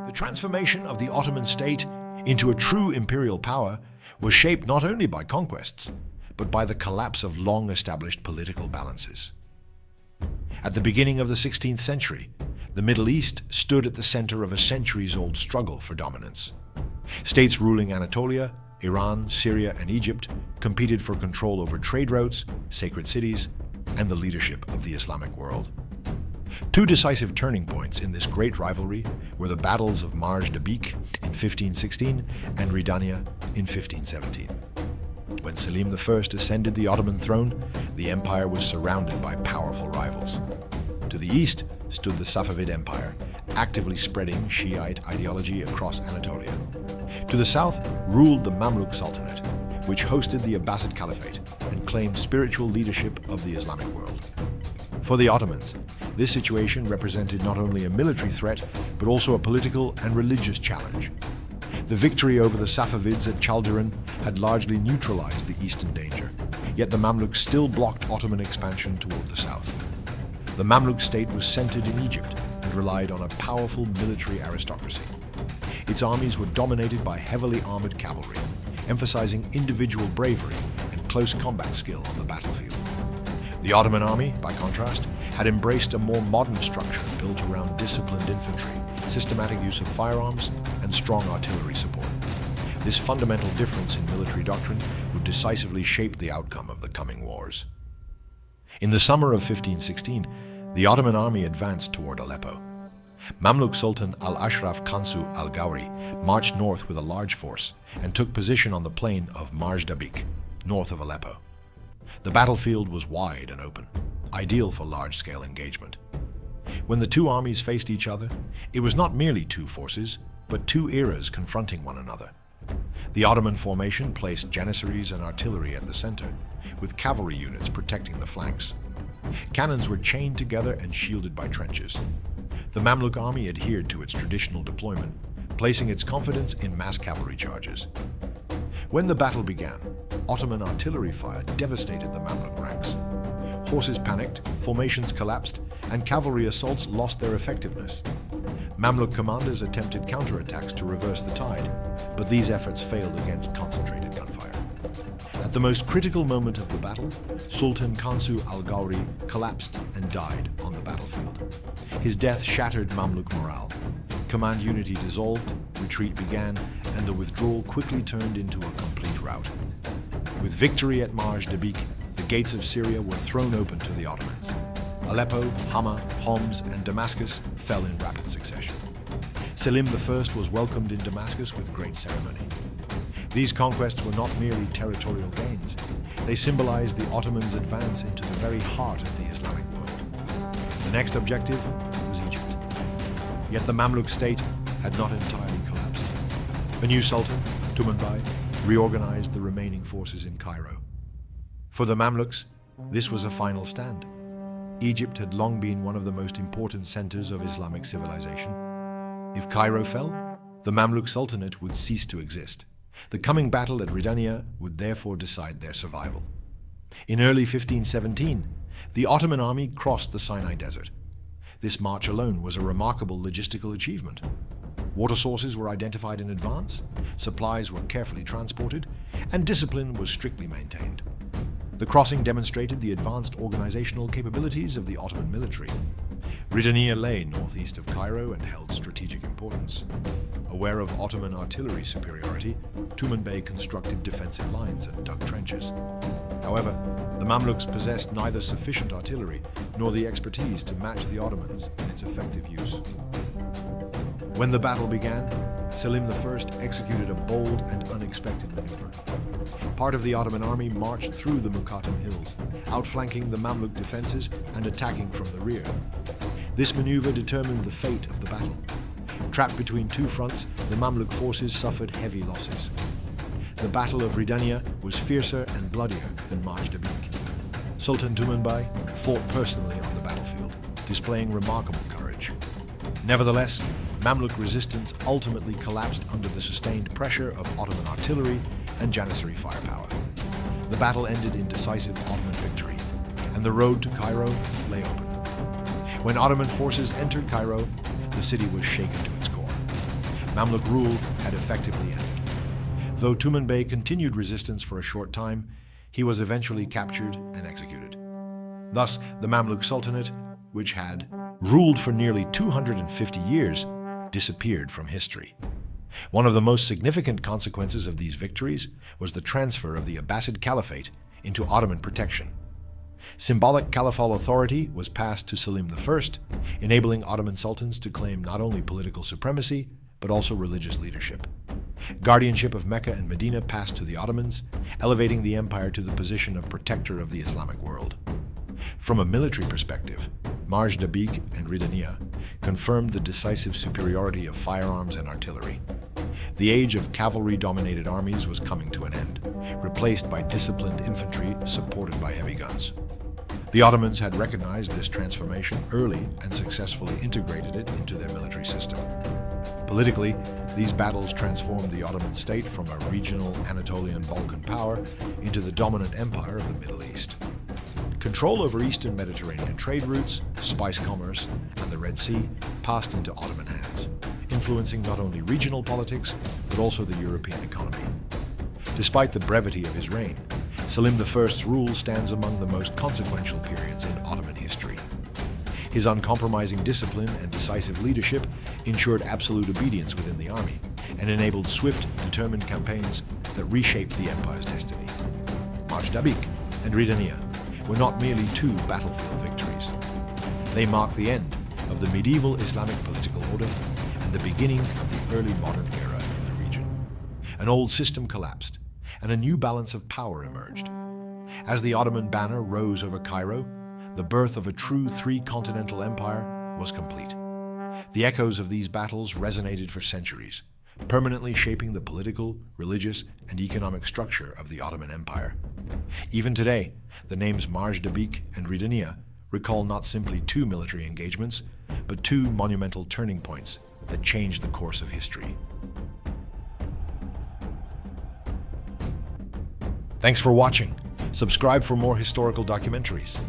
The transformation of the Ottoman state into a true imperial power was shaped not only by conquests, but by the collapse of long-established political balances. At the beginning of the 16th century, the Middle East stood at the center of a centuries-old struggle for dominance. States ruling Anatolia, Iran, Syria, and Egypt competed for control over trade routes, sacred cities, and the leadership of the Islamic world. Two decisive turning points in this great rivalry were the Battles of Marj Dabiq in 1516 and Ridaniya in 1517. When Selim I ascended the Ottoman throne, the empire was surrounded by powerful rivals. To the east stood the Safavid Empire, actively spreading Shiite ideology across Anatolia. To the south ruled the Mamluk Sultanate, which hosted the Abbasid Caliphate and claimed spiritual leadership of the Islamic world. For the Ottomans, this situation represented not only a military threat, but also a political and religious challenge. The victory over the Safavids at Chaldiran had largely neutralized the eastern danger, yet the Mamluks still blocked Ottoman expansion toward the south. The Mamluk state was centered in Egypt and relied on a powerful military aristocracy. Its armies were dominated by heavily armored cavalry, emphasizing individual bravery and close combat skill on the battlefield. The Ottoman army, by contrast, had embraced a more modern structure built around disciplined infantry, systematic use of firearms, and strong artillery support. This fundamental difference in military doctrine would decisively shape the outcome of the coming wars. In the summer of 1516, the Ottoman army advanced toward Aleppo. Mamluk Sultan al-Ashraf Kansu al-Ghauri marched north with a large force and took position on the plain of Marj Dabiq, north of Aleppo. The battlefield was wide and open, ideal for large-scale engagement. When the two armies faced each other, it was not merely two forces, but two eras confronting one another. The Ottoman formation placed janissaries and artillery at the center, with cavalry units protecting the flanks. Cannons were chained together and shielded by trenches. The Mamluk army adhered to its traditional deployment, placing its confidence in mass cavalry charges. When the battle began, Ottoman artillery fire devastated the Mamluk ranks. Horses panicked, formations collapsed, and cavalry assaults lost their effectiveness. Mamluk commanders attempted counterattacks to reverse the tide, but these efforts failed against concentrated gunfire. At the most critical moment of the battle, Sultan Kansu al-Ghauri collapsed and died on the battlefield. His death shattered Mamluk morale. Command unity dissolved, retreat began, and the withdrawal quickly turned into a complete rout. With victory at Marj Dabiq, the gates of Syria were thrown open to the Ottomans. Aleppo, Hama, Homs, and Damascus fell in rapid succession. Selim I was welcomed in Damascus with great ceremony. These conquests were not merely territorial gains. They symbolized the Ottomans' advance into the very heart of the Islamic world. The next objective was Egypt. Yet the Mamluk state had not entirely collapsed. A new sultan, Tumanbay, reorganized the remaining forces in Cairo. For the Mamluks, this was a final stand. Egypt had long been one of the most important centers of Islamic civilization. If Cairo fell, the Mamluk Sultanate would cease to exist. The coming battle at Ridaniya would therefore decide their survival. In early 1517, the Ottoman army crossed the Sinai Desert. This march alone was a remarkable logistical achievement. Water sources were identified in advance, supplies were carefully transported, and discipline was strictly maintained. The crossing demonstrated the advanced organizational capabilities of the Ottoman military. Ridaniya lay northeast of Cairo and held strategic importance. Aware of Ottoman artillery superiority, Tumanbay constructed defensive lines and dug trenches. However, the Mamluks possessed neither sufficient artillery nor the expertise to match the Ottomans in its effective use. When the battle began, Selim I executed a bold and unexpected maneuver. Part of the Ottoman army marched through the Muqattam hills, outflanking the Mamluk defenses and attacking from the rear. This maneuver determined the fate of the battle. Trapped between two fronts, the Mamluk forces suffered heavy losses. The Battle of Ridaniya was fiercer and bloodier than Marj Dabiq. Sultan Tumanbay fought personally on the battlefield, displaying remarkable courage. Nevertheless, Mamluk resistance ultimately collapsed under the sustained pressure of Ottoman artillery and Janissary firepower. The battle ended in decisive Ottoman victory, and the road to Cairo lay open. When Ottoman forces entered Cairo, the city was shaken to its core. Mamluk rule had effectively ended. Though Tumen Bey continued resistance for a short time, he was eventually captured and executed. Thus, the Mamluk Sultanate, which had ruled for nearly 250 years, disappeared from history. One of the most significant consequences of these victories was the transfer of the Abbasid Caliphate into Ottoman protection. Symbolic caliphal authority was passed to Selim I, enabling Ottoman sultans to claim not only political supremacy, but also religious leadership. Guardianship of Mecca and Medina passed to the Ottomans, elevating the empire to the position of protector of the Islamic world. From a military perspective, Marj Dabiq and Ridaniya confirmed the decisive superiority of firearms and artillery. The age of cavalry-dominated armies was coming to an end, replaced by disciplined infantry supported by heavy guns. The Ottomans had recognized this transformation early and successfully integrated it into their military system. Politically, these battles transformed the Ottoman state from a regional Anatolian Balkan power into the dominant empire of the Middle East. Control over Eastern Mediterranean trade routes, spice commerce, and the Red Sea passed into Ottoman hands, influencing not only regional politics, but also the European economy. Despite the brevity of his reign, Selim I's rule stands among the most consequential periods in Ottoman history. His uncompromising discipline and decisive leadership ensured absolute obedience within the army and enabled swift, determined campaigns that reshaped the empire's destiny. Marj Dabiq and Ridaniya were not merely two battlefield victories. They marked the end of the medieval Islamic political order and the beginning of the early modern era in the region. An old system collapsed, and a new balance of power emerged. As the Ottoman banner rose over Cairo, the birth of a true three-continental empire was complete. The echoes of these battles resonated for centuries, permanently shaping the political, religious, and economic structure of the Ottoman Empire. Even today, the names Marj Dabiq and Ridaniya recall not simply two military engagements, but two monumental turning points that changed the course of history. Thanks for watching. Subscribe for more historical documentaries.